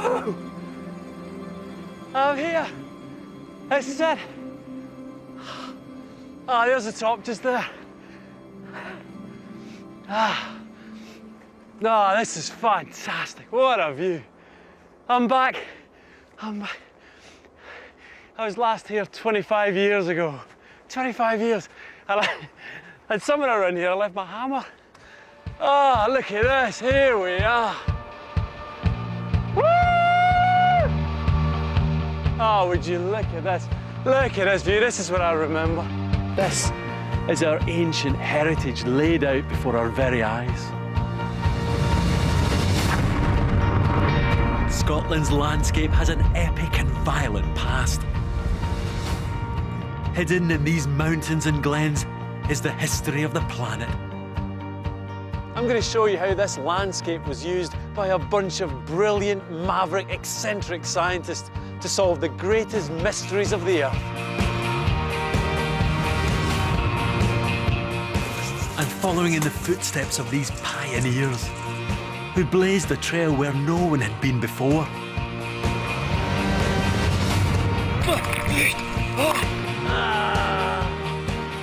Whoa! I'm here. This is it. Ah, there's the top just there. Ah. No, this is fantastic. What a view. I'm back. I was last here 25 years ago. 25 years. And somewhere around here I left my hammer. Oh, look at this. Here we are. Woo! Oh, would you look at this? Look at this view. This is what I remember. This is our ancient heritage laid out before our very eyes. Scotland's landscape has an epic and violent past. Hidden in these mountains and glens is the history of the planet. I'm going to show you how this landscape was used by a bunch of brilliant, maverick, eccentric scientists to solve the greatest mysteries of the Earth. And following in the footsteps of these pioneers, who blazed a trail where no one had been before.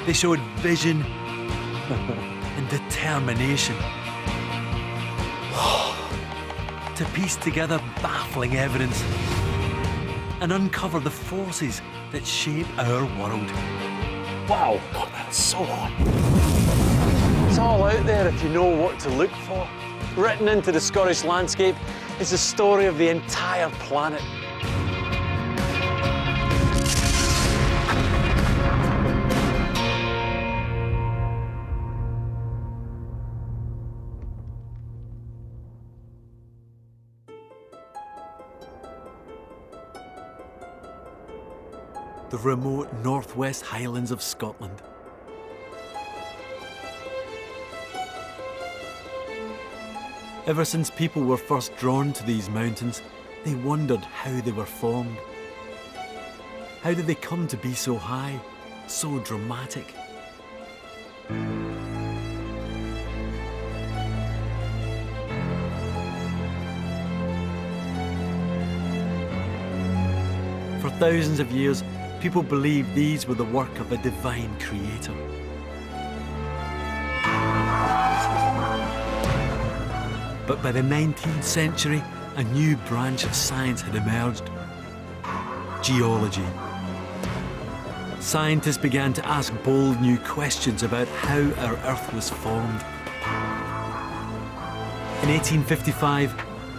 They showed vision and determination to piece together baffling evidence and uncover the forces that shape our world. Wow, God, that's so hot. It's all out there if you know what to look for. Written into the Scottish landscape is the story of the entire planet. The remote northwest Highlands of Scotland. Ever since people were first drawn to these mountains, they wondered how they were formed. How did they come to be so high, so dramatic? For thousands of years, people believed these were the work of a divine creator. But by the 19th century, a new branch of science had emerged: geology. Scientists began to ask bold new questions about how our Earth was formed. In 1855,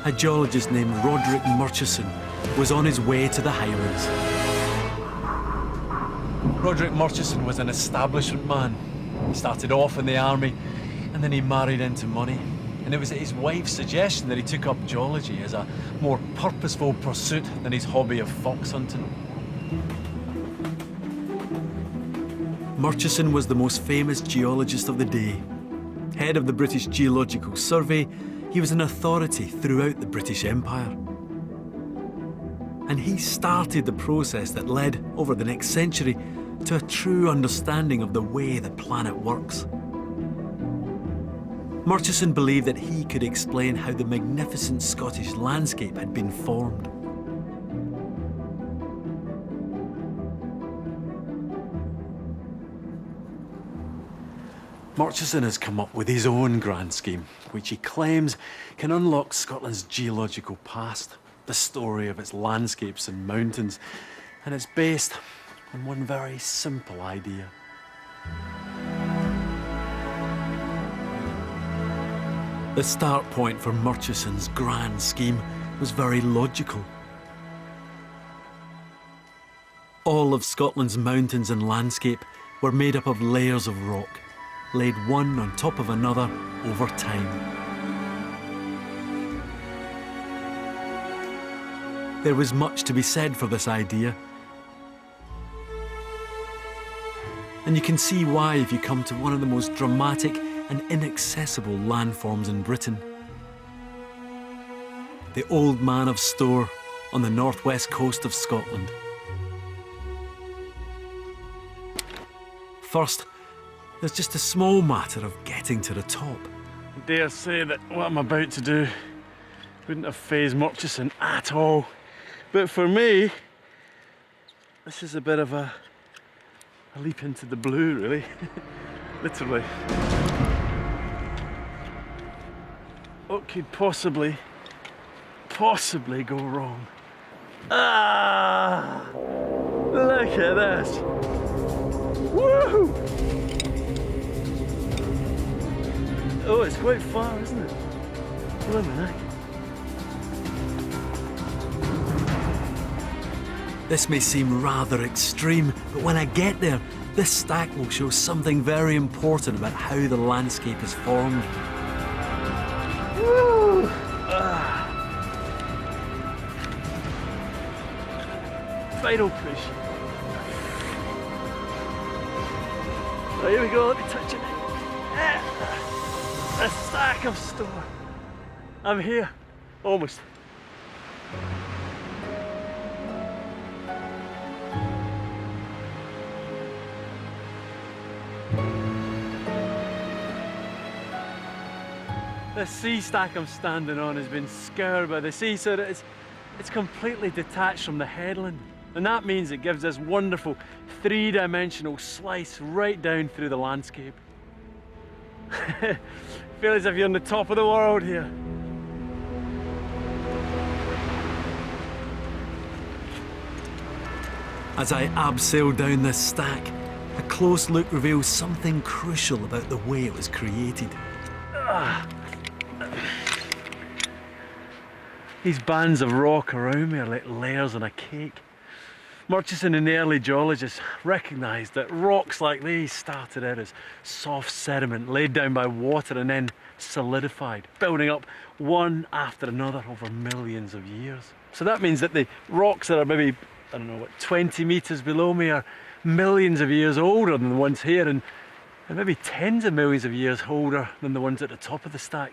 a geologist named Roderick Murchison was on his way to the Highlands. Roderick Murchison was an establishment man. He started off in the army, and then he married into money. And it was at his wife's suggestion that he took up geology as a more purposeful pursuit than his hobby of fox hunting. Murchison was the most famous geologist of the day. Head of the British Geological Survey, he was an authority throughout the British Empire. And he started the process that led, over the next century, to a true understanding of the way the planet works. Murchison believed that he could explain how the magnificent Scottish landscape had been formed. Murchison has come up with his own grand scheme, which he claims can unlock Scotland's geological past, the story of its landscapes and mountains, and it's based on one very simple idea. The start point for Murchison's grand scheme was very logical. All of Scotland's mountains and landscape were made up of layers of rock, laid one on top of another over time. There was much to be said for this idea. And you can see why if you come to one of the most dramatic and inaccessible landforms in Britain. The Old Man of Storr on the northwest coast of Scotland. First, there's just a small matter of getting to the top. I dare say that what I'm about to do Wouldn't have fazed Murchison at all. But for me, this is a bit of a leap into the blue, really. Literally. What could possibly go wrong? Ah! Look at this! Woo! Oh, it's quite far, isn't it? Blimey heck. This may seem rather extreme, but when I get there, this stack will show something very important about how the landscape is formed. Woo! Ah. Final push. Oh, here we go, let me touch it. A stack of stone. I'm here, almost. The sea stack I'm standing on has been scoured by the sea, so that it's completely detached from the headland. And that means it gives this wonderful three-dimensional slice right down through the landscape. Feel as if you're on the top of the world here. As I abseil down this stack, a close look reveals something crucial about the way it was created. These bands of rock around me are like layers on a cake. Murchison and the early geologists recognised that rocks like these started out as soft sediment laid down by water and then solidified, building up one after another over millions of years. So that means that the rocks that are maybe, I don't know, what, 20 metres below me are millions of years older than the ones here, and maybe tens of millions of years older than the ones at the top of the stack.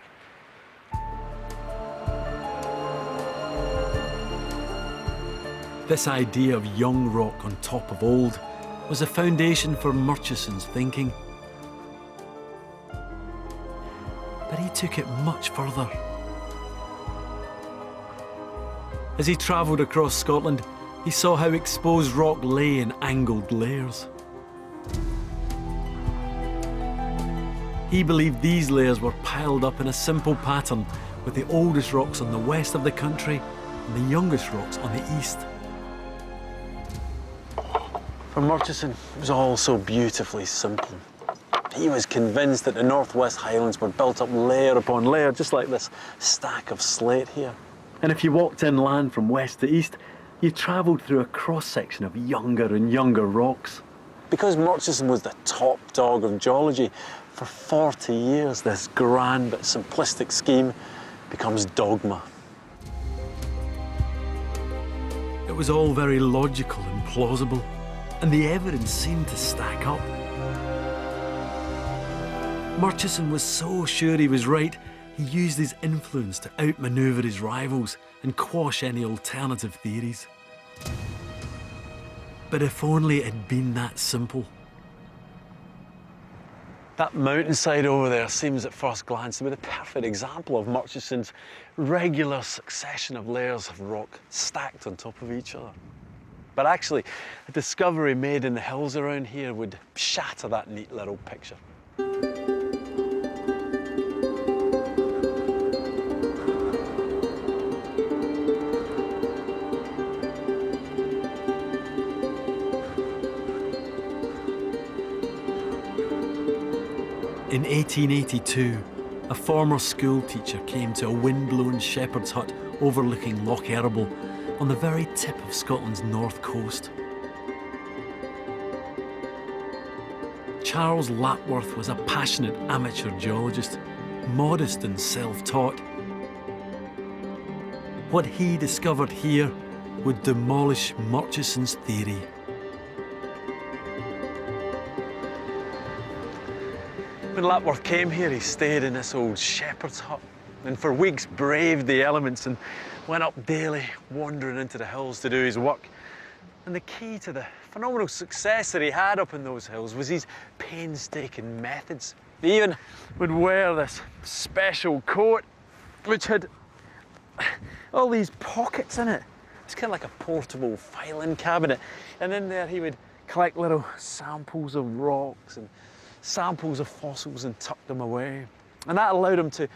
This idea of young rock on top of old was a foundation for Murchison's thinking. But he took it much further. As he travelled across Scotland, he saw how exposed rock lay in angled layers. He believed these layers were piled up in a simple pattern, with the oldest rocks on the west of the country and the youngest rocks on the east. For Murchison, it was all so beautifully simple. He was convinced that the Northwest Highlands were built up layer upon layer, just like this stack of slate here. And if you walked inland from west to east, you travelled through a cross-section of younger and younger rocks. Because Murchison was the top dog of geology, for 40 years this grand but simplistic scheme becomes dogma. It was all very logical and plausible, and the evidence seemed to stack up. Murchison was so sure he was right, he used his influence to outmaneuver his rivals and quash any alternative theories. But if only it had been that simple. That mountainside over there seems at first glance to be the perfect example of Murchison's regular succession of layers of rock stacked on top of each other. But actually, a discovery made in the hills around here would shatter that neat little picture. In 1882, a former school teacher came to a wind-blown shepherd's hut overlooking Loch Erible on the very tip of Scotland's north coast. Charles Lapworth was a passionate amateur geologist, modest and self-taught. What he discovered here would demolish Murchison's theory. When Lapworth came here, he stayed in this old shepherd's hut and for weeks braved the elements and went up daily, wandering into the hills to do his work. And the key to the phenomenal success that he had up in those hills was his painstaking methods. He even would wear this special coat, which had all these pockets in it. It's kind of like a portable filing cabinet. And in there he would collect little samples of rocks and samples of fossils and tuck them away. And that allowed him to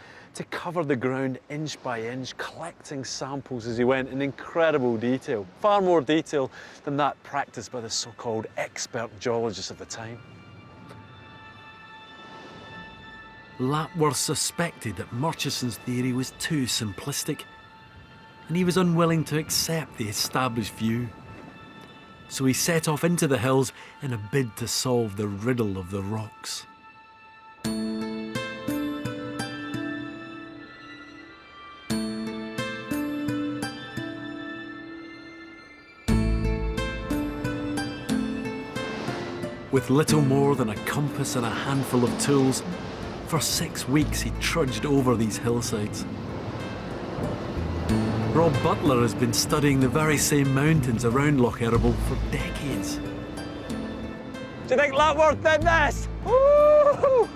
cover the ground inch by inch, collecting samples as he went in incredible detail. Far more detail than that practiced by the so-called expert geologists of the time. Lapworth suspected that Murchison's theory was too simplistic, and he was unwilling to accept the established view. So he set off into the hills in a bid to solve the riddle of the rocks. With little more than a compass and a handful of tools, for 6 weeks he trudged over these hillsides. Rob Butler has been studying the very same mountains around Loch Eriboll for decades. Do you think Lapworth did this? Woo!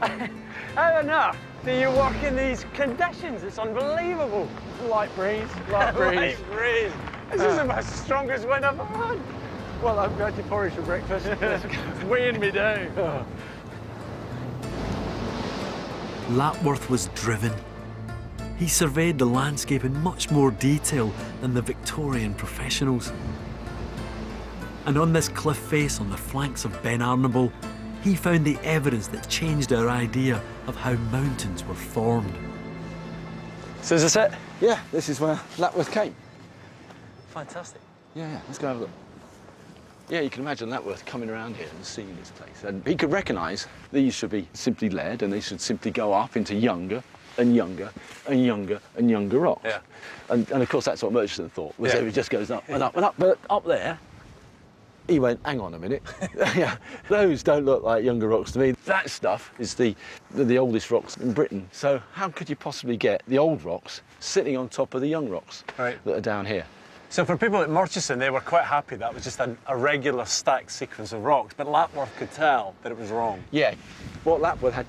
How on earth do you work in these conditions? It's unbelievable. Light breeze, light breeze. Light breeze. This is the strongest wind I've ever had. Well, I've got your porridge for breakfast. It's weighing me down. Lapworth was driven. He surveyed the landscape in much more detail than the Victorian professionals. And on this cliff face on the flanks of Ben Arnaboll, he found the evidence that changed our idea of how mountains were formed. So is this it? Yeah, this is where Lapworth came. Fantastic. Yeah, let's go have a look. Yeah, you can imagine Lapworth coming around here and seeing this place. And he could recognise these should be simply lead and they should simply go up into younger and younger and younger and younger rocks. Yeah. And of course, that's what Murchison thought, was Yeah. that it just goes up and up and up. But up there, he went, hang on a minute. Yeah, those don't look like younger rocks to me. That stuff is the oldest rocks in Britain. So how could you possibly get the old rocks sitting on top of the young rocks Right. that are down here? So for people at Murchison, they were quite happy that was just a regular stacked sequence of rocks, but Lapworth could tell that it was wrong. Yeah, what Lapworth had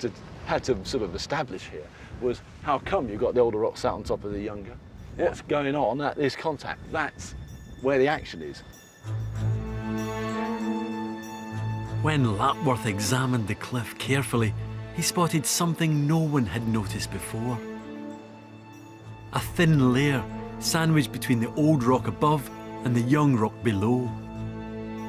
to sort of establish here was how come you've got the older rocks sat on top of the younger? Yeah. What's going on at this contact? That's where the action is. When Lapworth examined the cliff carefully, he spotted something no one had noticed before. A thin layer sandwiched between the old rock above and the young rock below.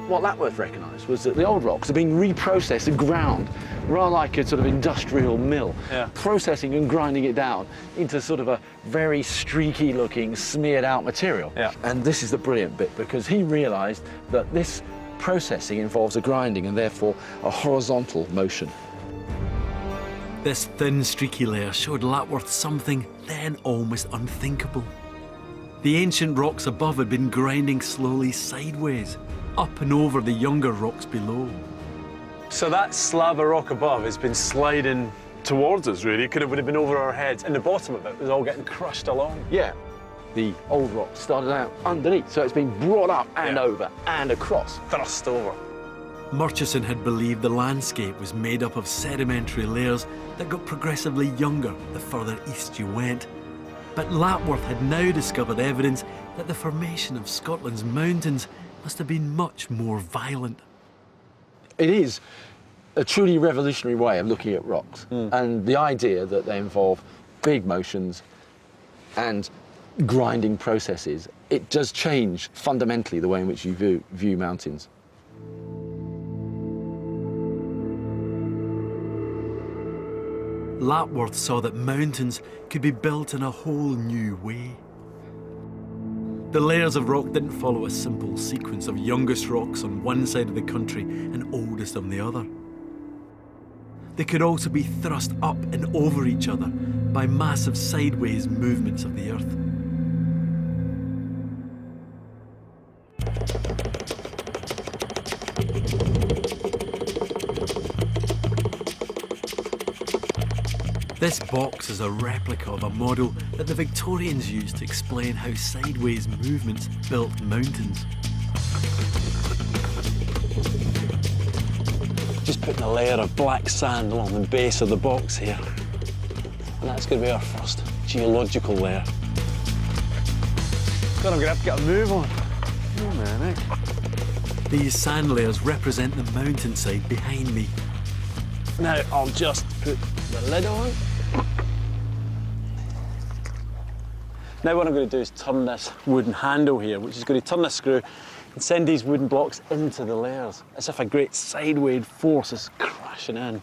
What Lapworth recognised was that the old rocks are being reprocessed and ground, rather like a sort of industrial mill, Yeah. processing and grinding it down into sort of a very streaky looking, smeared out material. Yeah. And this is the brilliant bit, because he realised that this processing involves a grinding and therefore a horizontal motion. This thin, streaky layer showed Lapworth something then almost unthinkable. The ancient rocks above had been grinding slowly sideways, up and over the younger rocks below. So that slab of rock above has been sliding towards us, really. It would have been over our heads, and the bottom of it was all getting crushed along. Yeah. The old rock started out underneath, so it's been brought up and Yeah. over and across. Thrust over. Murchison had believed the landscape was made up of sedimentary layers that got progressively younger the further east you went. But Lapworth had now discovered evidence that the formation of Scotland's mountains must have been much more violent. It is a truly revolutionary way of looking at rocks, and the idea that they involve big motions and grinding processes, it does change fundamentally the way in which you view mountains. Lapworth saw that mountains could be built in a whole new way. The layers of rock didn't follow a simple sequence of youngest rocks on one side of the country and oldest on the other. They could also be thrust up and over each other by massive sideways movements of the earth. This box is a replica of a model that the Victorians used to explain how sideways movements built mountains. Just putting a layer of black sand along the base of the box here. And that's going to be our first geological layer. God, I'm going to have to get a move on. Oh, man, eh? These sand layers represent the mountainside behind me. Now I'll just put the lid on. Now what I'm going to do is turn this wooden handle here, which is going to turn this screw and send these wooden blocks into the layers, as if a great sideways force is crashing in. I'm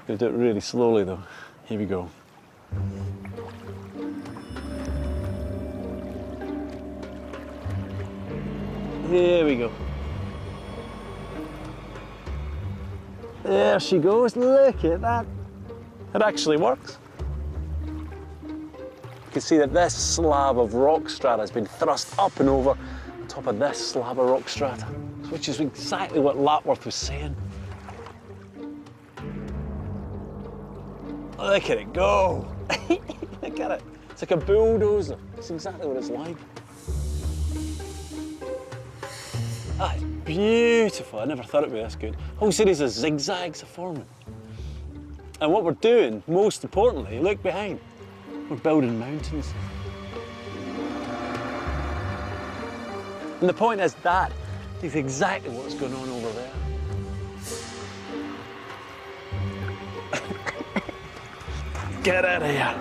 going to do it really slowly though. Here we go. Here we go. There she goes, look at that. It actually works. You can see that this slab of rock strata has been thrust up and over on top of this slab of rock strata, which is exactly what Lapworth was saying. Look at it go. Look at it. It's like a bulldozer. It's exactly what it's like. That is beautiful. I never thought it'd be this good. A whole series of zigzags are forming. And what we're doing, most importantly, look behind. We're building mountains. And the point is that is exactly what's going on over there. Get out of here.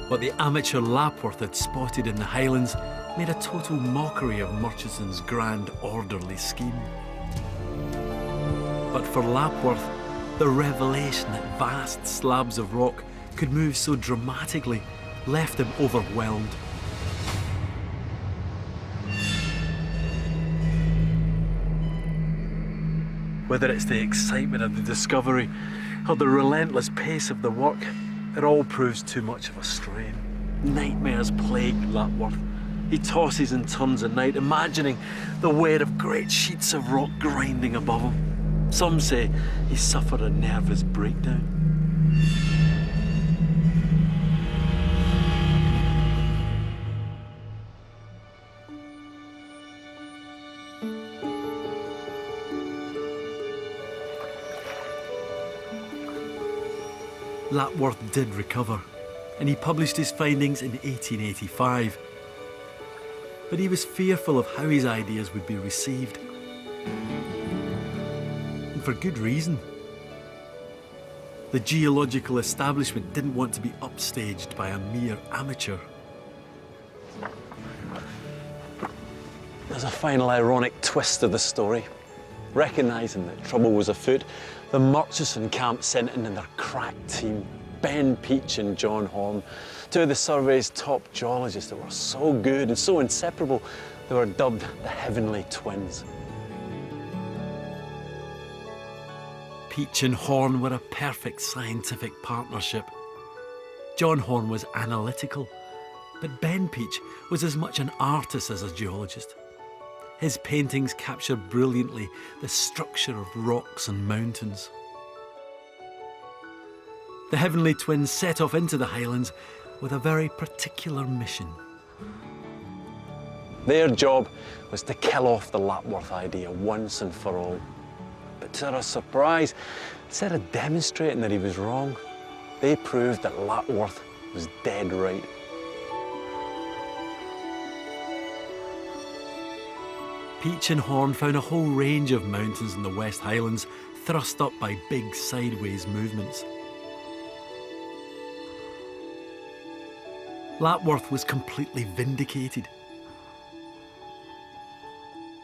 What the amateur Lapworth had spotted in the Highlands made a total mockery of Murchison's grand orderly scheme. But for Lapworth, the revelation that vast slabs of rock could move so dramatically left him overwhelmed. Whether it's the excitement of the discovery or the relentless pace of the work, it all proves too much of a strain. Nightmares plague Lapworth. He tosses and turns at night, imagining the weight of great sheets of rock grinding above him. Some say he suffered a nervous breakdown. Lapworth did recover, and he published his findings in 1885. But he was fearful of how his ideas would be received. And for good reason. The geological establishment didn't want to be upstaged by a mere amateur. There's a final ironic twist to the story. Recognising that trouble was afoot, the Murchison camp sent in their crack team, Ben Peach and John Horn, two of the survey's top geologists that were so good and so inseparable, they were dubbed the Heavenly Twins. Peach and Horn were a perfect scientific partnership. John Horn was analytical, but Ben Peach was as much an artist as a geologist. His paintings capture brilliantly the structure of rocks and mountains. The Heavenly Twins set off into the Highlands with a very particular mission. Their job was to kill off the Lapworth idea once and for all. But to their surprise, instead of demonstrating that he was wrong, they proved that Lapworth was dead right. Peach and Horn found a whole range of mountains in the West Highlands thrust up by big sideways movements. Lapworth was completely vindicated.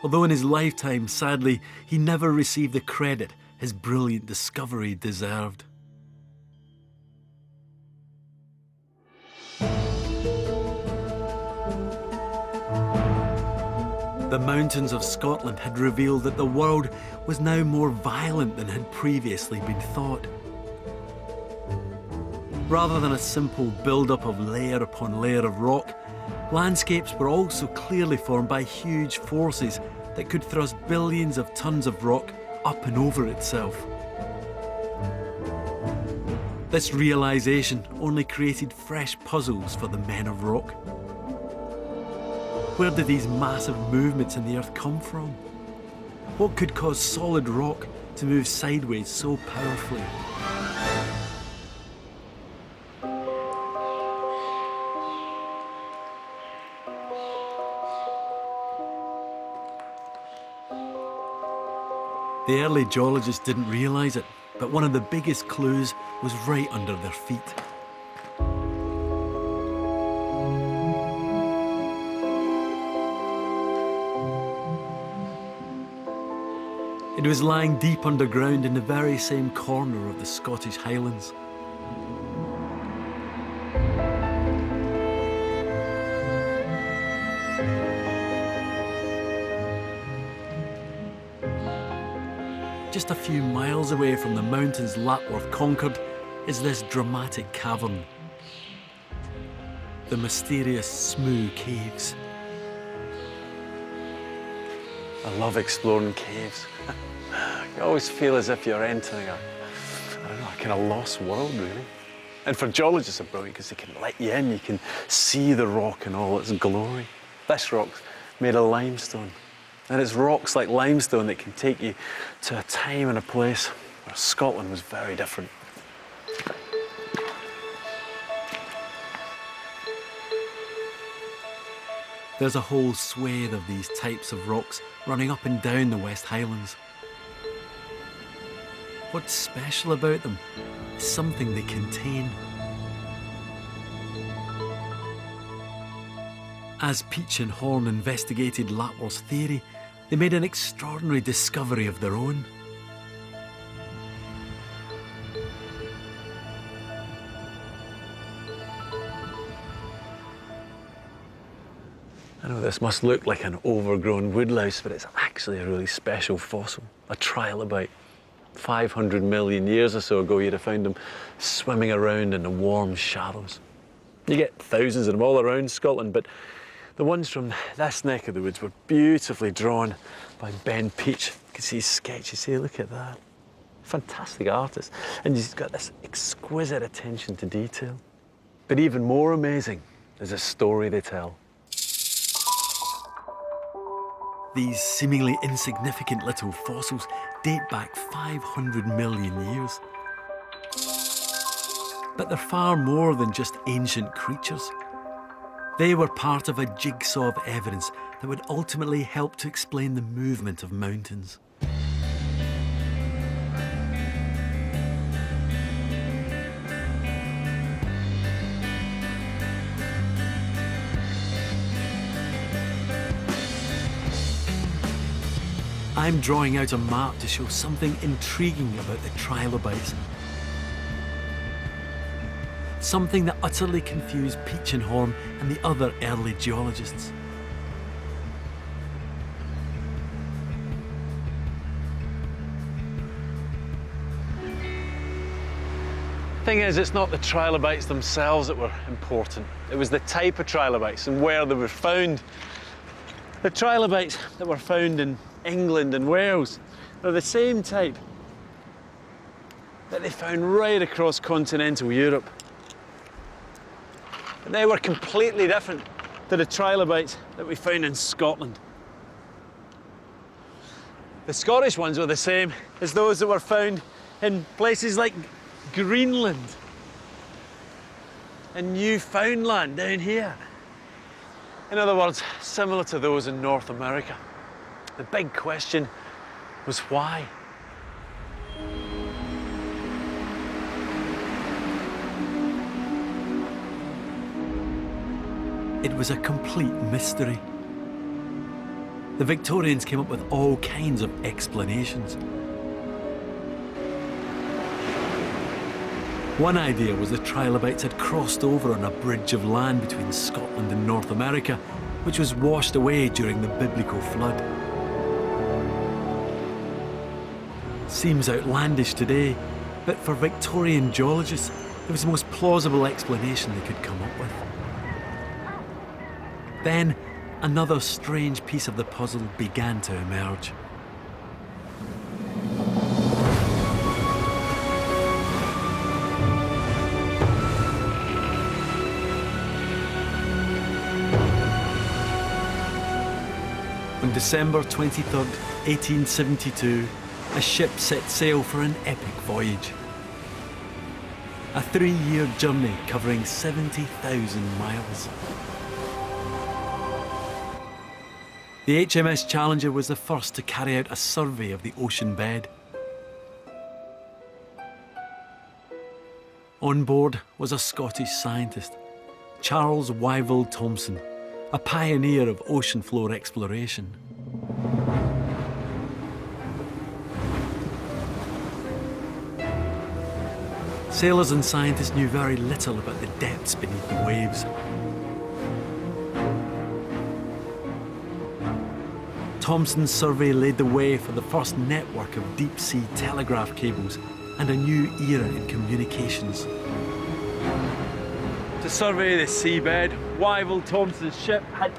Although in his lifetime, sadly, he never received the credit his brilliant discovery deserved. The mountains of Scotland had revealed that the world was now more violent than had previously been thought. Rather than a simple build-up of layer upon layer of rock, landscapes were also clearly formed by huge forces that could thrust billions of tons of rock up and over itself. This realization only created fresh puzzles for the men of rock. Where did these massive movements in the earth come from? What could cause solid rock to move sideways so powerfully? The early geologists didn't realise it, but one of the biggest clues was right under their feet. It was lying deep underground in the very same corner of the Scottish Highlands. Just a few miles away from the mountains Lapworth conquered is this dramatic cavern. The mysterious Smoo Caves. I love exploring caves. You always feel as if you're entering a kind of lost world, really. And for geologists, it's brilliant because they can let you in. You can see the rock in all its glory. This rock's made of limestone. And it's rocks like limestone that can take you to a time and a place where Scotland was very different. There's a whole swathe of these types of rocks running up and down the West Highlands. What's special about them is something they contain. As Peach and Horn investigated Lapworth's theory, they made an extraordinary discovery of their own. I know this must look like an overgrown woodlouse, but it's actually a really special fossil, a trilobite. 500 million years or so ago, you'd have found them swimming around in the warm shallows. You get thousands of them all around Scotland, but the ones from this neck of the woods were beautifully drawn by Ben Peach. You can see his sketches here, look at that. Fantastic artist. And he's got this exquisite attention to detail. But even more amazing is the story they tell. These seemingly insignificant little fossils date back 500 million years. But they're far more than just ancient creatures. They were part of a jigsaw of evidence that would ultimately help to explain the movement of mountains. I'm drawing out a map to show something intriguing about the trilobites. Something that utterly confused Peach and Horn and the other early geologists. Thing is, it's not the trilobites themselves that were important. It was the type of trilobites and where they were found. The trilobites that were found in England and Wales are the same type that they found right across continental Europe. But they were completely different to the trilobites that we found in Scotland. The Scottish ones were the same as those that were found in places like Greenland and Newfoundland down here. In other words, similar to those in North America. The big question was why? It was a complete mystery. The Victorians came up with all kinds of explanations. One idea was the trilobites had crossed over on a bridge of land between Scotland and North America, which was washed away during the biblical flood. Seems outlandish today, but for Victorian geologists, it was the most plausible explanation they could come up with. Then, another strange piece of the puzzle began to emerge. December 23rd, 1872, a ship set sail for an epic voyage. A 3-year journey covering 70,000 miles. The HMS Challenger was the first to carry out a survey of the ocean bed. On board was a Scottish scientist, Charles Wyville Thomson, a pioneer of ocean floor exploration. Sailors and scientists knew very little about the depths beneath the waves. Thomson's survey laid the way for the first network of deep-sea telegraph cables and a new era in communications. To survey the seabed, Wyville Thomson's ship had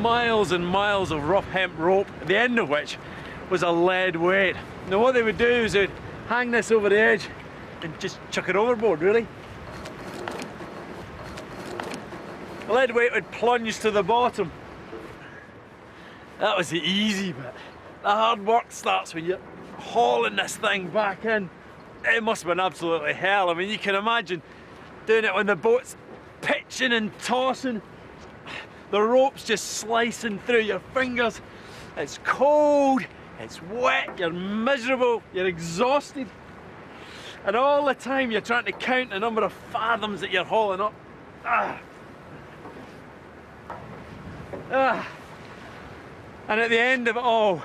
miles and miles of rough hemp rope, at the end of which was a lead weight. Now what they would do is they'd hang this over the edge and just chuck it overboard, really. The lead weight would plunge to the bottom. That was the easy bit. The hard work starts when you're hauling this thing back in. It must have been absolutely hell. I mean, you can imagine doing it when the boat's pitching and tossing. The rope's just slicing through your fingers. It's cold, it's wet, you're miserable, you're exhausted. And all the time you're trying to count the number of fathoms that you're hauling up. And at the end of it all,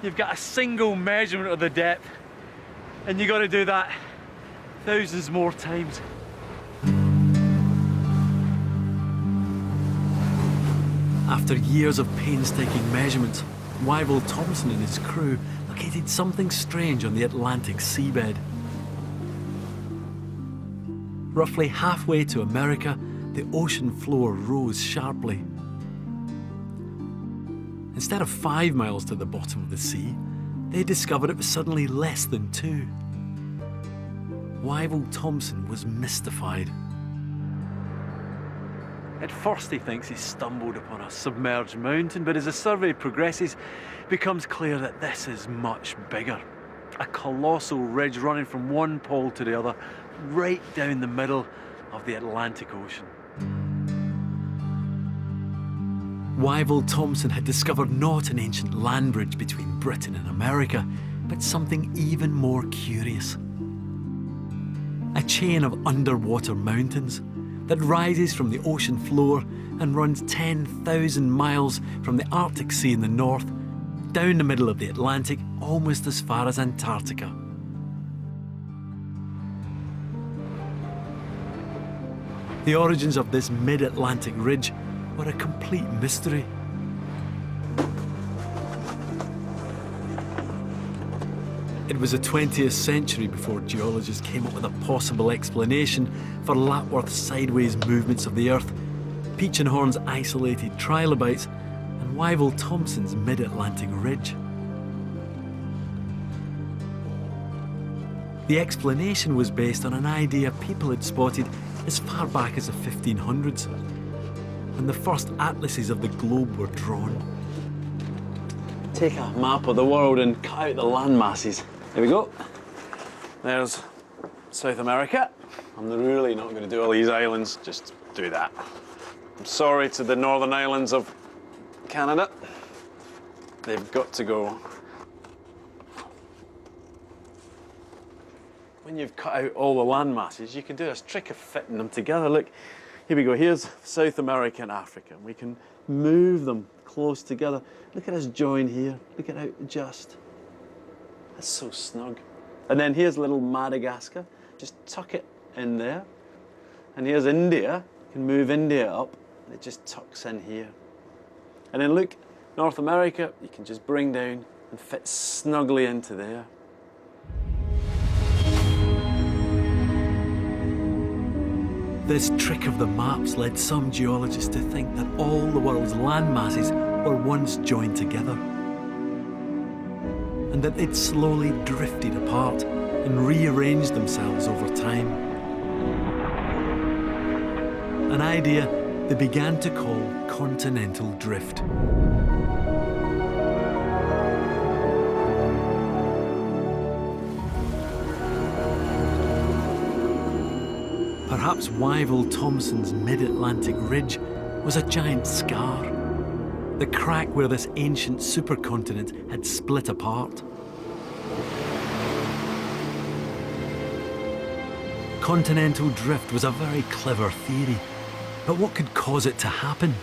you've got a single measurement of the depth, and you've got to do that thousands more times. After years of painstaking measurements, Wyville Thomson and his crew located something strange on the Atlantic seabed. Roughly halfway to America, the ocean floor rose sharply. Instead of 5 miles to the bottom of the sea, they discovered it was suddenly less than 2. Wyville Thomson was mystified. At first he thinks he's stumbled upon a submerged mountain, but as the survey progresses, it becomes clear that this is much bigger. A colossal ridge running from one pole to the other, right down the middle of the Atlantic Ocean. Wyville Thomson had discovered not an ancient land bridge between Britain and America, but something even more curious. A chain of underwater mountains that rises from the ocean floor and runs 10,000 miles from the Arctic Sea in the north, down the middle of the Atlantic, almost as far as Antarctica. The origins of this mid-Atlantic ridge were a complete mystery. It was the 20th century before geologists came up with a possible explanation for Lapworth's sideways movements of the Earth, Peachenhorn's isolated trilobites, and Wyville Thomson's mid-Atlantic ridge. The explanation was based on an idea people had spotted as far back as the 1500s, when the first atlases of the globe were drawn. Take a map of the world and cut out the land masses. There we go. There's South America. I'm really not going to do all these islands, just do that. I'm sorry to the northern islands of Canada. They've got to go. When you've cut out all the land masses, you can do this trick of fitting them together. Look, here we go. Here's South America and Africa. We can move them close together. Look at this join here. Look at how it adjusts. That's so snug. And then here's little Madagascar. Just tuck it in there. And here's India. You can move India up, and it just tucks in here. And then look, North America, you can just bring down and fit snugly into there. This trick of the maps led some geologists to think that all the world's land masses were once joined together, and that they'd slowly drifted apart and rearranged themselves over time. An idea they began to call continental drift. Perhaps Wyville Thomson's mid-Atlantic ridge was a giant scar, the crack where this ancient supercontinent had split apart. Continental drift was a very clever theory, but what could cause it to happen?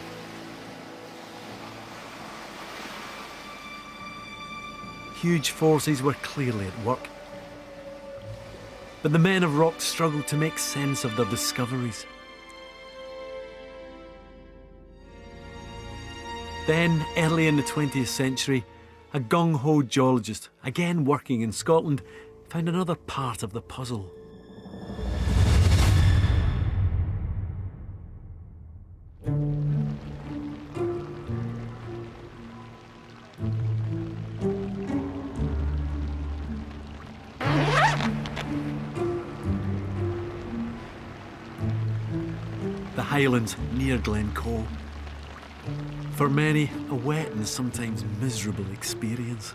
Huge forces were clearly at work, but the men of rock struggled to make sense of their discoveries. Then, early in the 20th century, a gung-ho geologist, again working in Scotland, found another part of the puzzle. The Highlands near Glencoe. For many, a wet and sometimes miserable experience.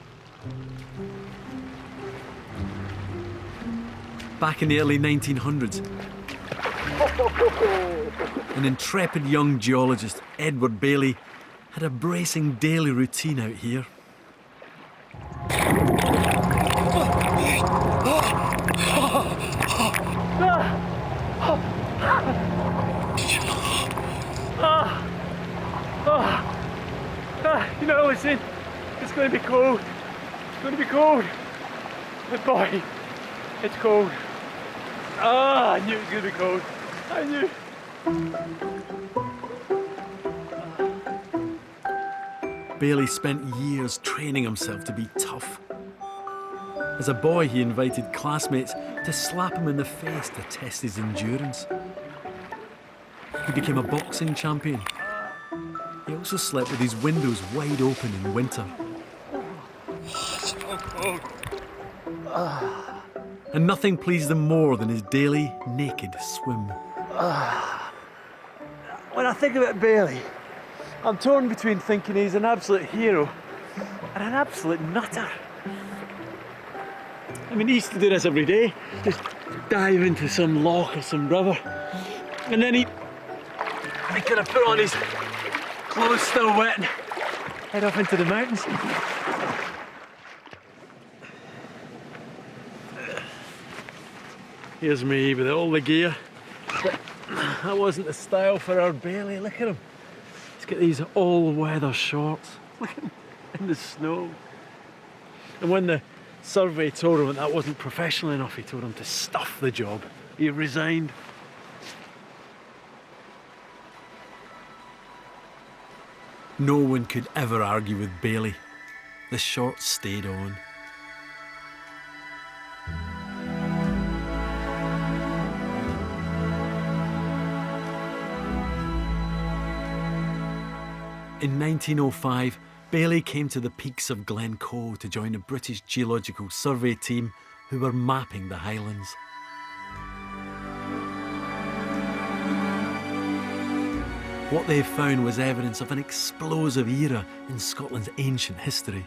Back in the early 1900s, an intrepid young geologist, Edward Bailey, had a bracing daily routine out here. You know, listen, it's going to be cold. It's going to be cold. But boy, it's cold. I knew it was going to be cold. I knew. Bailey spent years training himself to be tough. As a boy, he invited classmates to slap him in the face to test his endurance. He became a boxing champion. He also slept with his windows wide open in winter. So cold. And nothing pleased him more than his daily naked swim. When I think about Bailey, I'm torn between thinking he's an absolute hero and an absolute nutter. I mean, he used to do this every day, just dive into some loch or some river, and then he kind of put on his clothes still wet and head off into the mountains. Here's me with all the gear, but that wasn't the style for our Bailey. Look at him. He's got these all-weather shorts. Look at him in the snow. And when the survey told him that wasn't professional enough, he told him to stuff the job. He resigned. No one could ever argue with Bailey. The shorts stayed on. In 1905, Bailey came to the peaks of Glencoe to join a British Geological Survey team who were mapping the Highlands. What they found was evidence of an explosive era in Scotland's ancient history.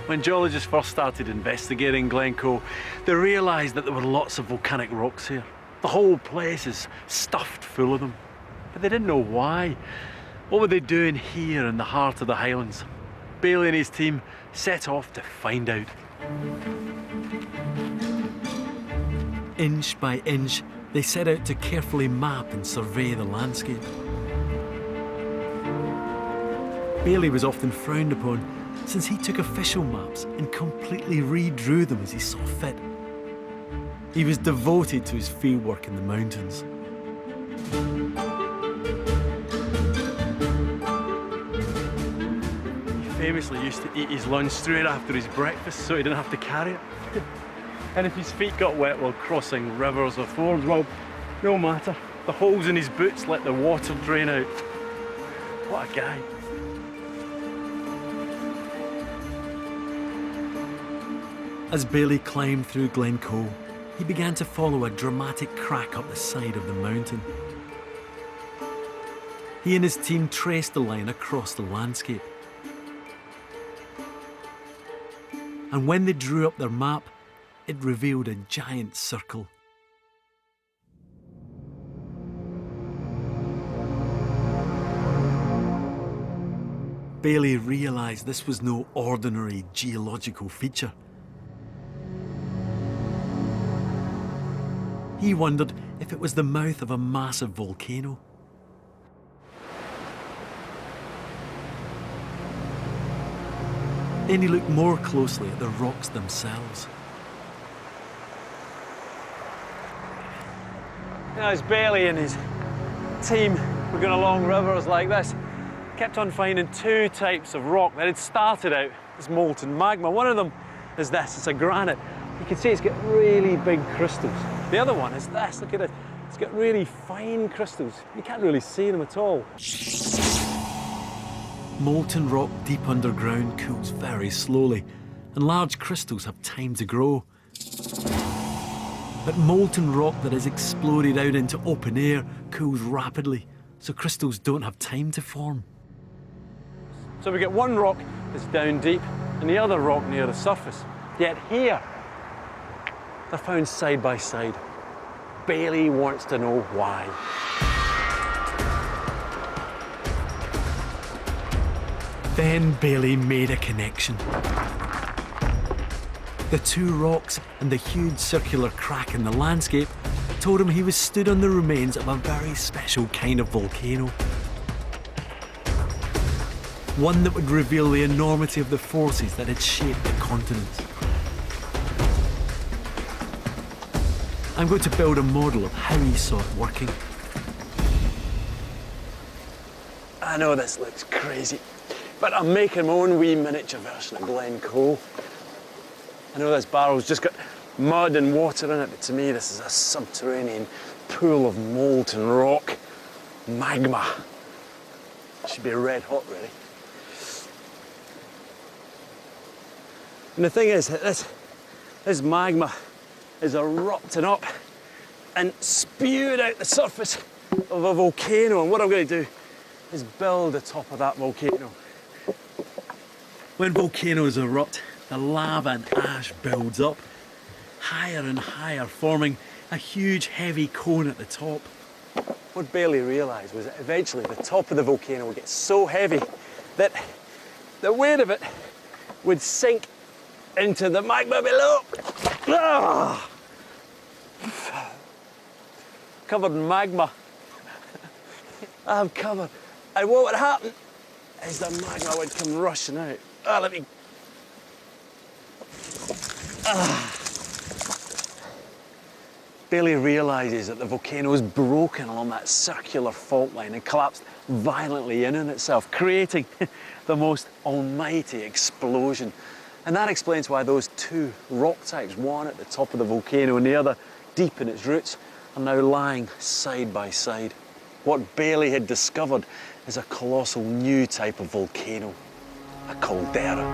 When geologists first started investigating Glencoe, they realised that there were lots of volcanic rocks here. The whole place is stuffed full of them. But they didn't know why. What were they doing here in the heart of the Highlands? Bailey and his team set off to find out. Inch by inch, they set out to carefully map and survey the landscape. Bailey was often frowned upon since he took official maps and completely redrew them as he saw fit. He was devoted to his fieldwork in the mountains. He famously used to eat his lunch straight after his breakfast so he didn't have to carry it. And if his feet got wet while crossing rivers or fords, well, no matter. The holes in his boots let the water drain out. What a guy. As Bailey climbed through Glencoe, he began to follow a dramatic crack up the side of the mountain. He and his team traced the line across the landscape. And when they drew up their map, it revealed a giant circle. Bailey realised this was no ordinary geological feature. He wondered if it was the mouth of a massive volcano. Then he looked more closely at the rocks themselves. As Bailey and his team were going along rivers like this, kept on finding two types of rock that had started out as molten magma. One of them is this, it's a granite. You can see it's got really big crystals. The other one is this, look at it. It's got really fine crystals. You can't really see them at all. Molten rock deep underground cools very slowly, and large crystals have time to grow. But molten rock that has exploded out into open air cools rapidly, so crystals don't have time to form. So we get one rock that's down deep and the other rock near the surface. Yet here, they're found side by side. Bailey wants to know why. Then Bailey made a connection. The two rocks and the huge circular crack in the landscape told him he was stood on the remains of a very special kind of volcano. One that would reveal the enormity of the forces that had shaped the continents. I'm going to build a model of how he saw it working. I know this looks crazy, but I'm making my own wee miniature version of Glencoe. I know this barrel's just got mud and water in it, but to me this is a subterranean pool of molten rock. Magma. It should be red hot, really. And the thing is, this magma is erupting up and spewed out the surface of a volcano. And what I'm going to do is build the top of that volcano. When volcanoes erupt, the lava and ash builds up, higher and higher, forming a huge heavy cone at the top. What Bailey realised was that eventually the top of the volcano would get so heavy that the weight of it would sink into the magma below. Ah! Covered in magma. I'm covered. And what would happen is the magma would come rushing out. Let me... Bailey realises that the volcano's broken along that circular fault line and collapsed violently in on itself, creating the most almighty explosion. And that explains why those two rock types, one at the top of the volcano and the other deep in its roots, are now lying side by side. What Bailey had discovered is a colossal new type of volcano, a caldera.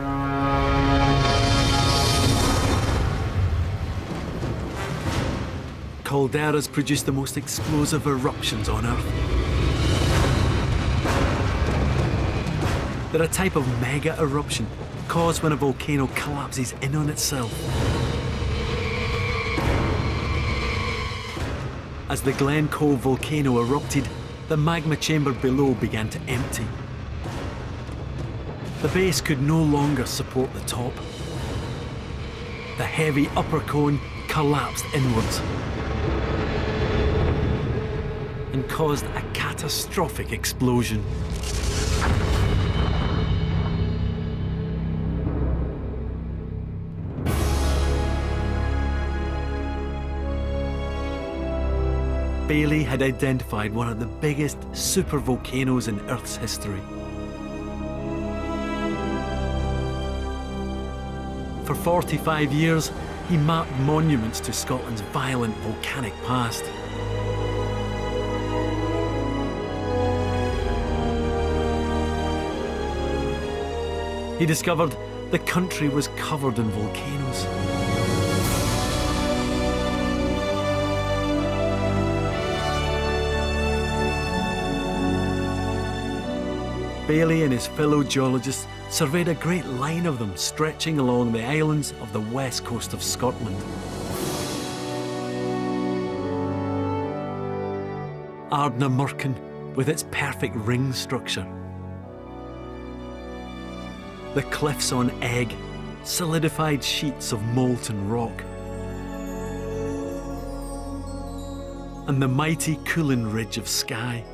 Calderas produce the most explosive eruptions on Earth. They're a type of mega eruption caused when a volcano collapses in on itself. As the Glencoe volcano erupted, the magma chamber below began to empty. The base could no longer support the top. The heavy upper cone collapsed inwards and caused a catastrophic explosion. Bailey had identified one of the biggest supervolcanoes in Earth's history. For 45 years, he mapped monuments to Scotland's violent volcanic past. He discovered the country was covered in volcanoes. Bailey and his fellow geologists surveyed a great line of them stretching along the islands of the west coast of Scotland. Ardnamurchan, with its perfect ring structure. The cliffs on Egg, solidified sheets of molten rock. And the mighty Coolin Ridge of Skye.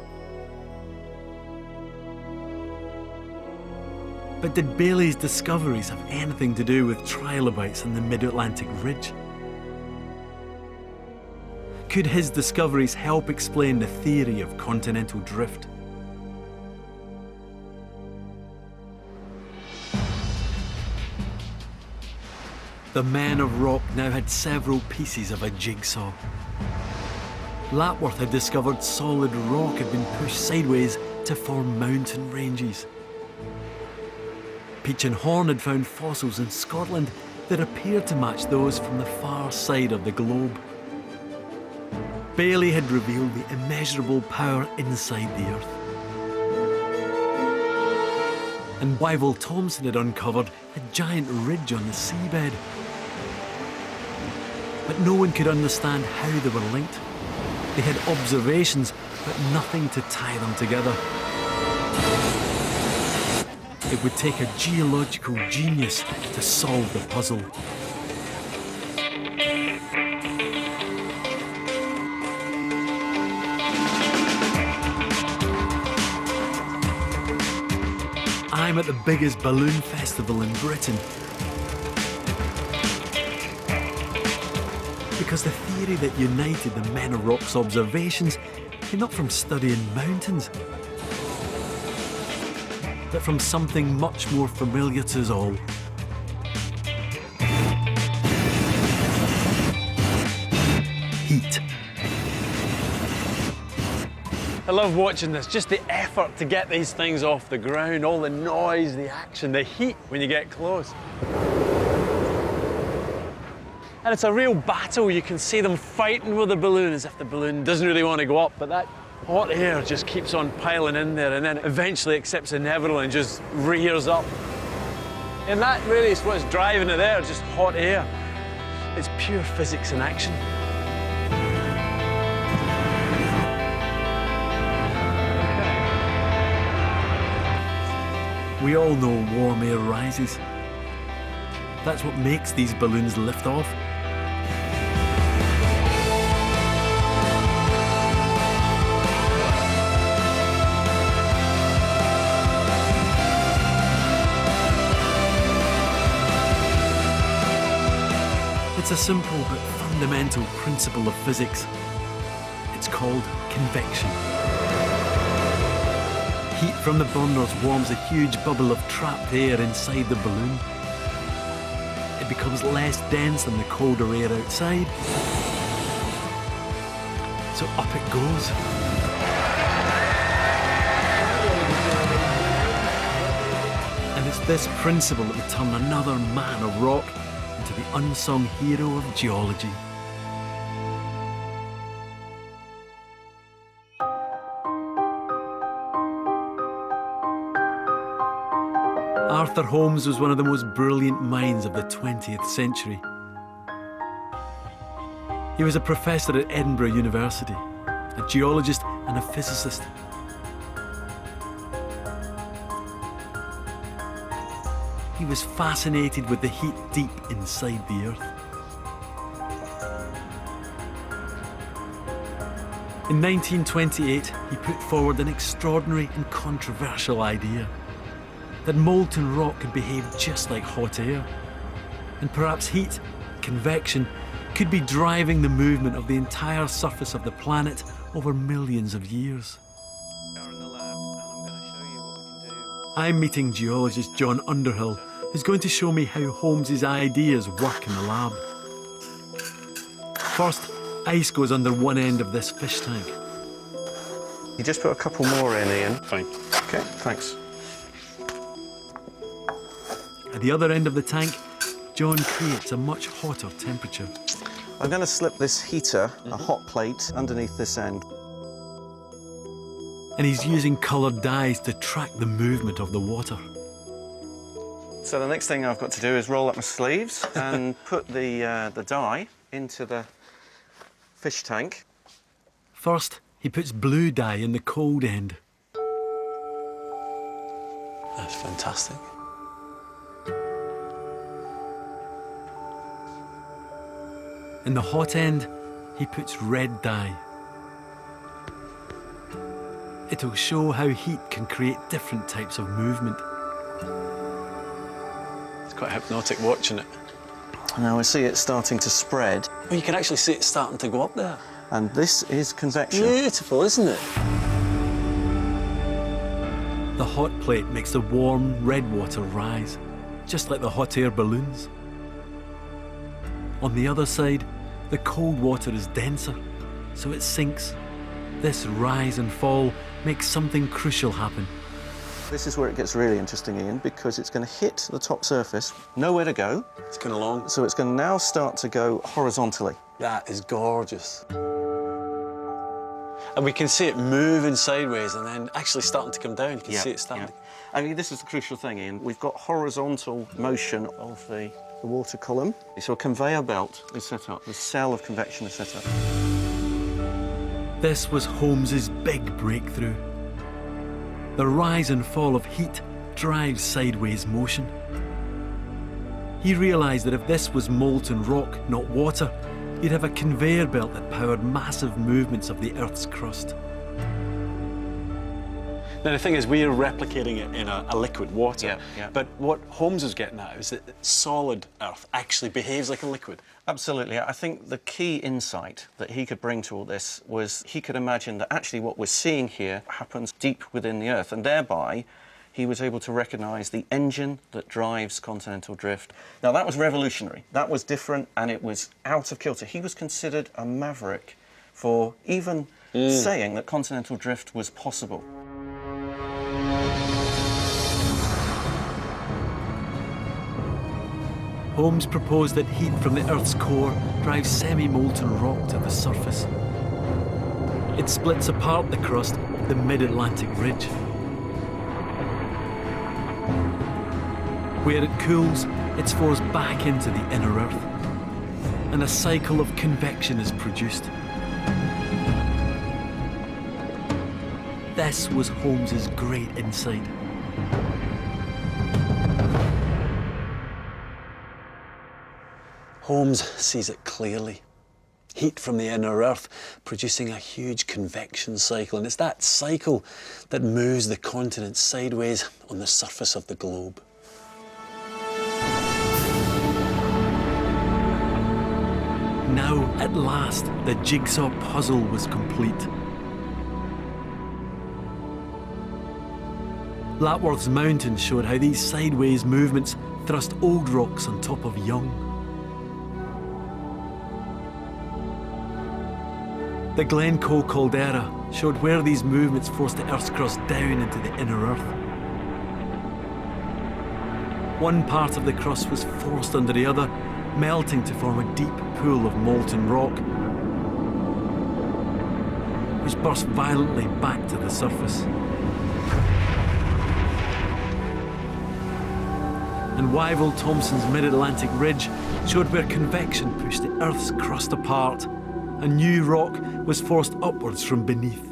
But did Bailey's discoveries have anything to do with trilobites in the mid-Atlantic ridge? Could his discoveries help explain the theory of continental drift? The men of rock now had several pieces of a jigsaw. Lapworth had discovered solid rock had been pushed sideways to form mountain ranges. Peach and Horn had found fossils in Scotland that appeared to match those from the far side of the globe. Bailey had revealed the immeasurable power inside the Earth. And Wyville Thomson had uncovered a giant ridge on the seabed. But no one could understand how they were linked. They had observations, but nothing to tie them together. It would take a geological genius to solve the puzzle. I'm at the biggest balloon festival in Britain. Because the theory that united the men of rock's observations came not from studying mountains, but from something much more familiar to us all. Heat. I love watching this, just the effort to get these things off the ground, all the noise, the action, the heat when you get close. And it's a real battle. You can see them fighting with the balloon as if the balloon doesn't really want to go up, but that hot air just keeps on piling in there and then eventually accepts inevitable and just rears up. And that really is what's driving it there, just hot air. It's pure physics in action. We all know warm air rises. That's what makes these balloons lift off. It's a simple but fundamental principle of physics. It's called convection. Heat from the burners warms a huge bubble of trapped air inside the balloon. It becomes less dense than the colder air outside. So up it goes. And it's this principle that would turn another man of rock into the unsung hero of geology. Arthur Holmes was one of the most brilliant minds of the 20th century. He was a professor at Edinburgh University, a geologist and a physicist. He was fascinated with the heat deep inside the Earth. In 1928, he put forward an extraordinary and controversial idea: that molten rock could behave just like hot air. And perhaps heat, convection, could be driving the movement of the entire surface of the planet over millions of years. I'm meeting geologist John Underhill, who's going to show me how Holmes's ideas work in the lab. First, ice goes under one end of this fish tank. You just put a couple more in, Ian. Fine. Okay, thanks. At the other end of the tank, John creates a much hotter temperature. I'm going to slip this heater, a hot plate, underneath this end. And he's using coloured dyes to track the movement of the water. So the next thing I've got to do is roll up my sleeves and put the dye into the fish tank. First, he puts blue dye in the cold end. That's fantastic. In the hot end, he puts red dye. It'll show how heat can create different types of movement. It's quite hypnotic watching it. Now I see it starting to spread. Oh, you can actually see it starting to go up there. And this is convection. Beautiful, isn't it? The hot plate makes the warm, red water rise, just like the hot air balloons. On the other side, the cold water is denser, so it sinks. This rise and fall makes something crucial happen. This is where it gets really interesting, Ian, because it's going to hit the top surface, nowhere to go. It's going along. So it's going to now start to go horizontally. That is gorgeous. And we can see it moving sideways and then actually starting to come down. You can see it starting. I mean, this is the crucial thing, Ian. We've got horizontal motion of the water column. So a conveyor belt is set up. The cell of convection is set up. This was Holmes's big breakthrough. The rise and fall of heat drives sideways motion. He realised that if this was molten rock, not water, you'd have a conveyor belt that powered massive movements of the Earth's crust. Now, the thing is, we are replicating it in a liquid water. Yeah. But what Holmes was getting at is that solid Earth actually behaves like a liquid. Absolutely. I think the key insight that he could bring to all this was he could imagine that actually what we're seeing here happens deep within the Earth, and thereby he was able to recognise the engine that drives continental drift. Now, that was revolutionary. That was different, and it was out of kilter. He was considered a maverick for even saying that continental drift was possible. Holmes proposed that heat from the Earth's core drives semi-molten rock to the surface. It splits apart the crust of the mid-Atlantic ridge. Where it cools, it's forced back into the inner Earth, and a cycle of convection is produced. This was Holmes's great insight. Holmes sees it clearly. Heat from the inner Earth producing a huge convection cycle, and it's that cycle that moves the continents sideways on the surface of the globe. Now, at last, the jigsaw puzzle was complete. Lapworth's mountain showed how these sideways movements thrust old rocks on top of young. The Glencoe caldera showed where these movements forced the Earth's crust down into the inner Earth. One part of the crust was forced under the other, melting to form a deep pool of molten rock, which burst violently back to the surface. And Wyville-Thomson's mid-Atlantic ridge showed where convection pushed the Earth's crust apart. A new rock was forced upwards from beneath.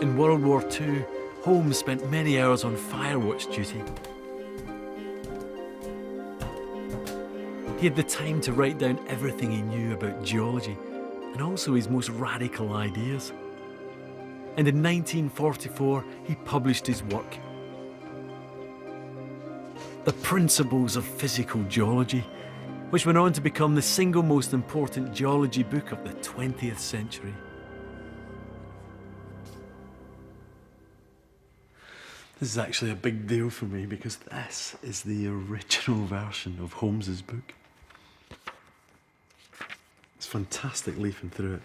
In World War II, Holmes spent many hours on firewatch duty. He had the time to write down everything he knew about geology, and also his most radical ideas. And in 1944, he published his work, The Principles of Physical Geology, which went on to become the single most important geology book of the 20th century. This is actually a big deal for me because this is the original version of Holmes's book. It's fantastic leafing through it.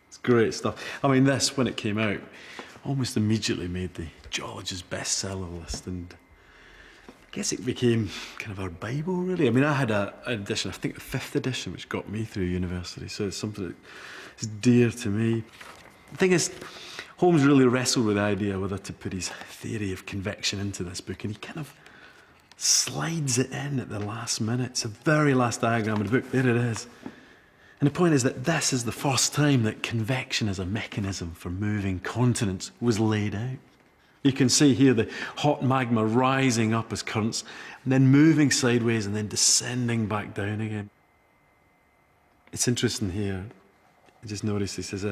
It's great stuff. I mean, this, when it came out, almost immediately made the geologist's bestseller list, and guess it became kind of our Bible, really. I mean, I had an edition, I think the 5th edition, which got me through university, so it's something that is dear to me. The thing is, Holmes really wrestled with the idea whether to put his theory of convection into this book, and he kind of slides it in at the last minute. It's the very last diagram of the book. There it is. And the point is that this is the first time that convection as a mechanism for moving continents was laid out. You can see here the hot magma rising up as currents, and then moving sideways and then descending back down again. It's interesting here, I just noticed this as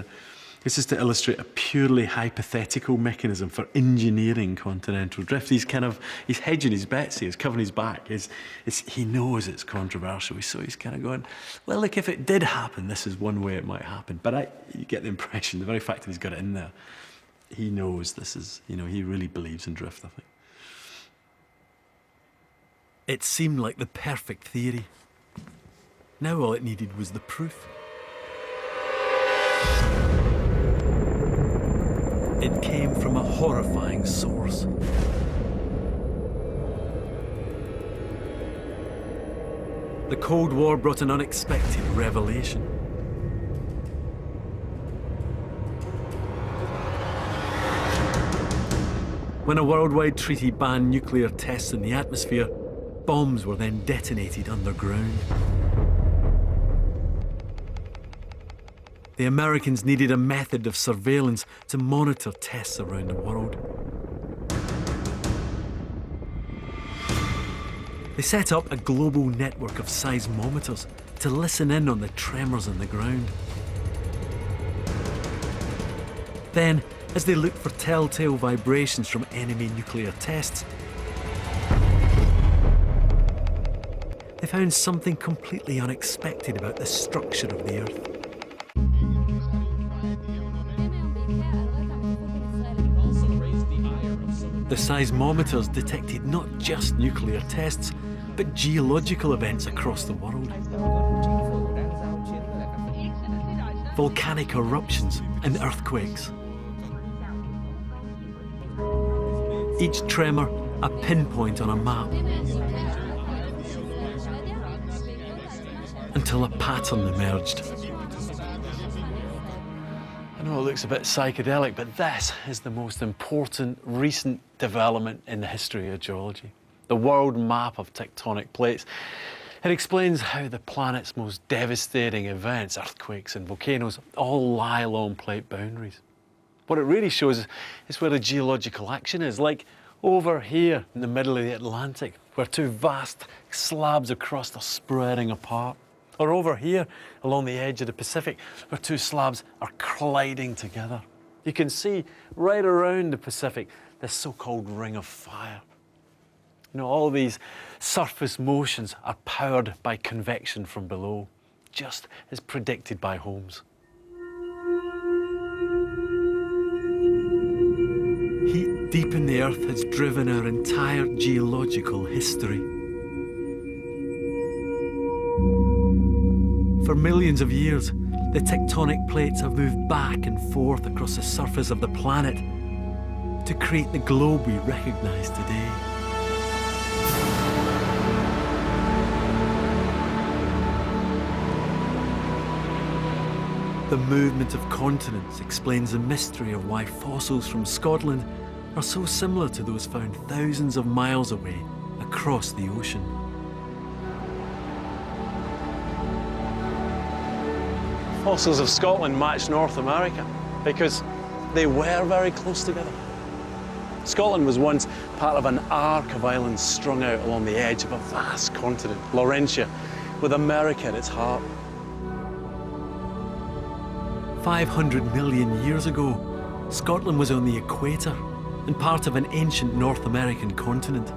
this is to illustrate a purely hypothetical mechanism for engineering continental drift. He's hedging his bets here, he's covering his back. He knows it's controversial, so he's kind of going, well, look, if it did happen, this is one way it might happen. But you get the impression, the very fact that he's got it in there, he knows this is, he really believes in drift, I think. It seemed like the perfect theory. Now all it needed was the proof. It came from a horrifying source. The Cold War brought an unexpected revelation. When a worldwide treaty banned nuclear tests in the atmosphere, bombs were then detonated underground. The Americans needed a method of surveillance to monitor tests around the world. They set up a global network of seismometers to listen in on the tremors on the ground. Then, as they looked for telltale vibrations from enemy nuclear tests, they found something completely unexpected about the structure of the Earth. The seismometers detected not just nuclear tests, but geological events across the world. Volcanic eruptions and earthquakes. Each tremor a pinpoint on a map. Until a pattern emerged. I know it looks a bit psychedelic, but this is the most important recent development in the history of geology. The world map of tectonic plates. It explains how the planet's most devastating events, earthquakes and volcanoes, all lie along plate boundaries. What it really shows is where the geological action is, like over here in the middle of the Atlantic, where two vast slabs of crust are spreading apart. Or over here, along the edge of the Pacific, where two slabs are colliding together. You can see right around the Pacific this so-called ring of fire. All these surface motions are powered by convection from below, just as predicted by Holmes. Heat deep in the Earth has driven our entire geological history. For millions of years, the tectonic plates have moved back and forth across the surface of the planet to create the globe we recognise today. The movement of continents explains the mystery of why fossils from Scotland are so similar to those found thousands of miles away across the ocean. Fossils of Scotland match North America because they were very close together. Scotland was once part of an arc of islands strung out along the edge of a vast continent, Laurentia, with America at its heart. 500 million years ago, Scotland was on the equator and part of an ancient North American continent.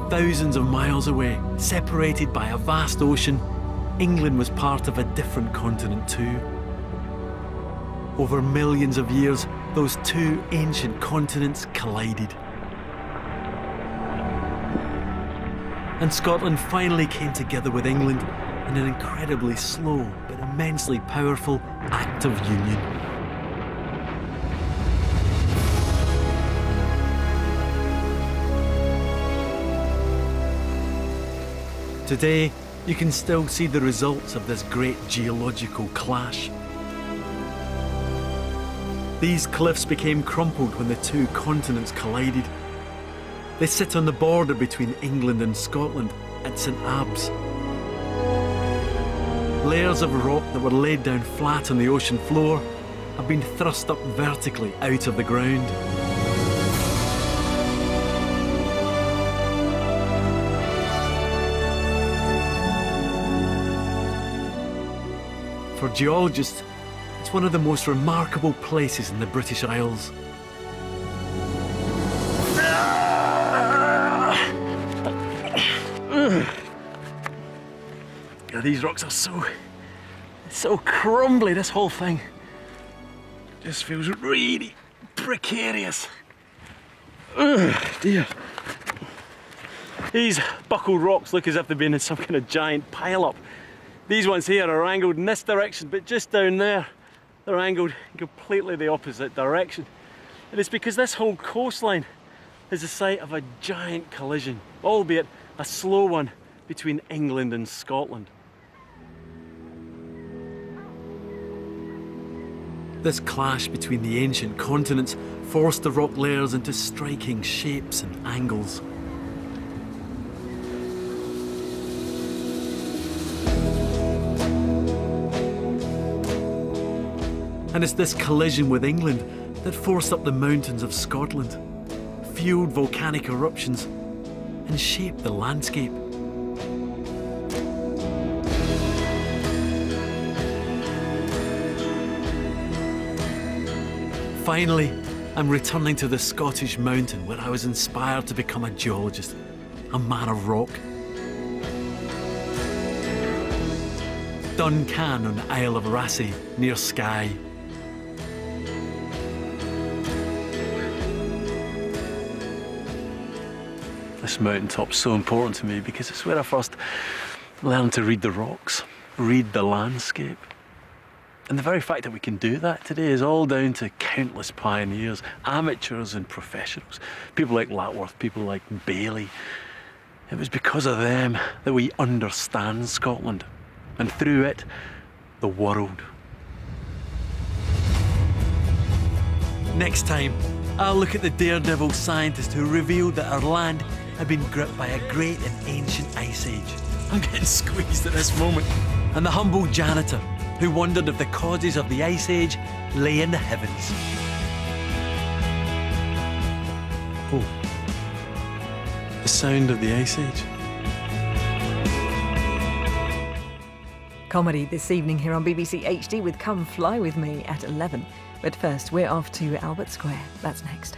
Thousands of miles away, separated by a vast ocean, England was part of a different continent too. Over millions of years, those two ancient continents collided. And Scotland finally came together with England in an incredibly slow but immensely powerful act of union. Today, you can still see the results of this great geological clash. These cliffs became crumpled when the two continents collided. They sit on the border between England and Scotland at St Abbs. Layers of rock that were laid down flat on the ocean floor have been thrust up vertically out of the ground. For geologists, it's one of the most remarkable places in the British Isles. Yeah, these rocks are so crumbly, this whole thing. Just feels really precarious. Dear. These buckled rocks look as if they've been in some kind of giant pile-up. These ones here are angled in this direction, but just down there, they're angled in completely the opposite direction. And it's because this whole coastline is the site of a giant collision, albeit a slow one, between England and Scotland. This clash between the ancient continents forced the rock layers into striking shapes and angles. And it's this collision with England that forced up the mountains of Scotland, fueled volcanic eruptions, and shaped the landscape. Finally, I'm returning to the Scottish mountain where I was inspired to become a geologist, a man of rock. Duncan on the Isle of Raasay, near Skye. This mountaintop's so important to me because it's where I first learned to read the rocks, read the landscape. And the very fact that we can do that today is all down to countless pioneers, amateurs and professionals. People like Latworth, people like Bailey. It was because of them that we understand Scotland, and through it, the world. Next time, I'll look at the daredevil scientist who revealed that our land had been gripped by a great and ancient ice age. I'm getting squeezed at this moment. And the humble janitor who wondered if the causes of the ice age lay in the heavens. Oh, the sound of the ice age. Comedy this evening here on BBC HD with Come Fly With Me at 11. But first, we're off to Albert Square. That's next.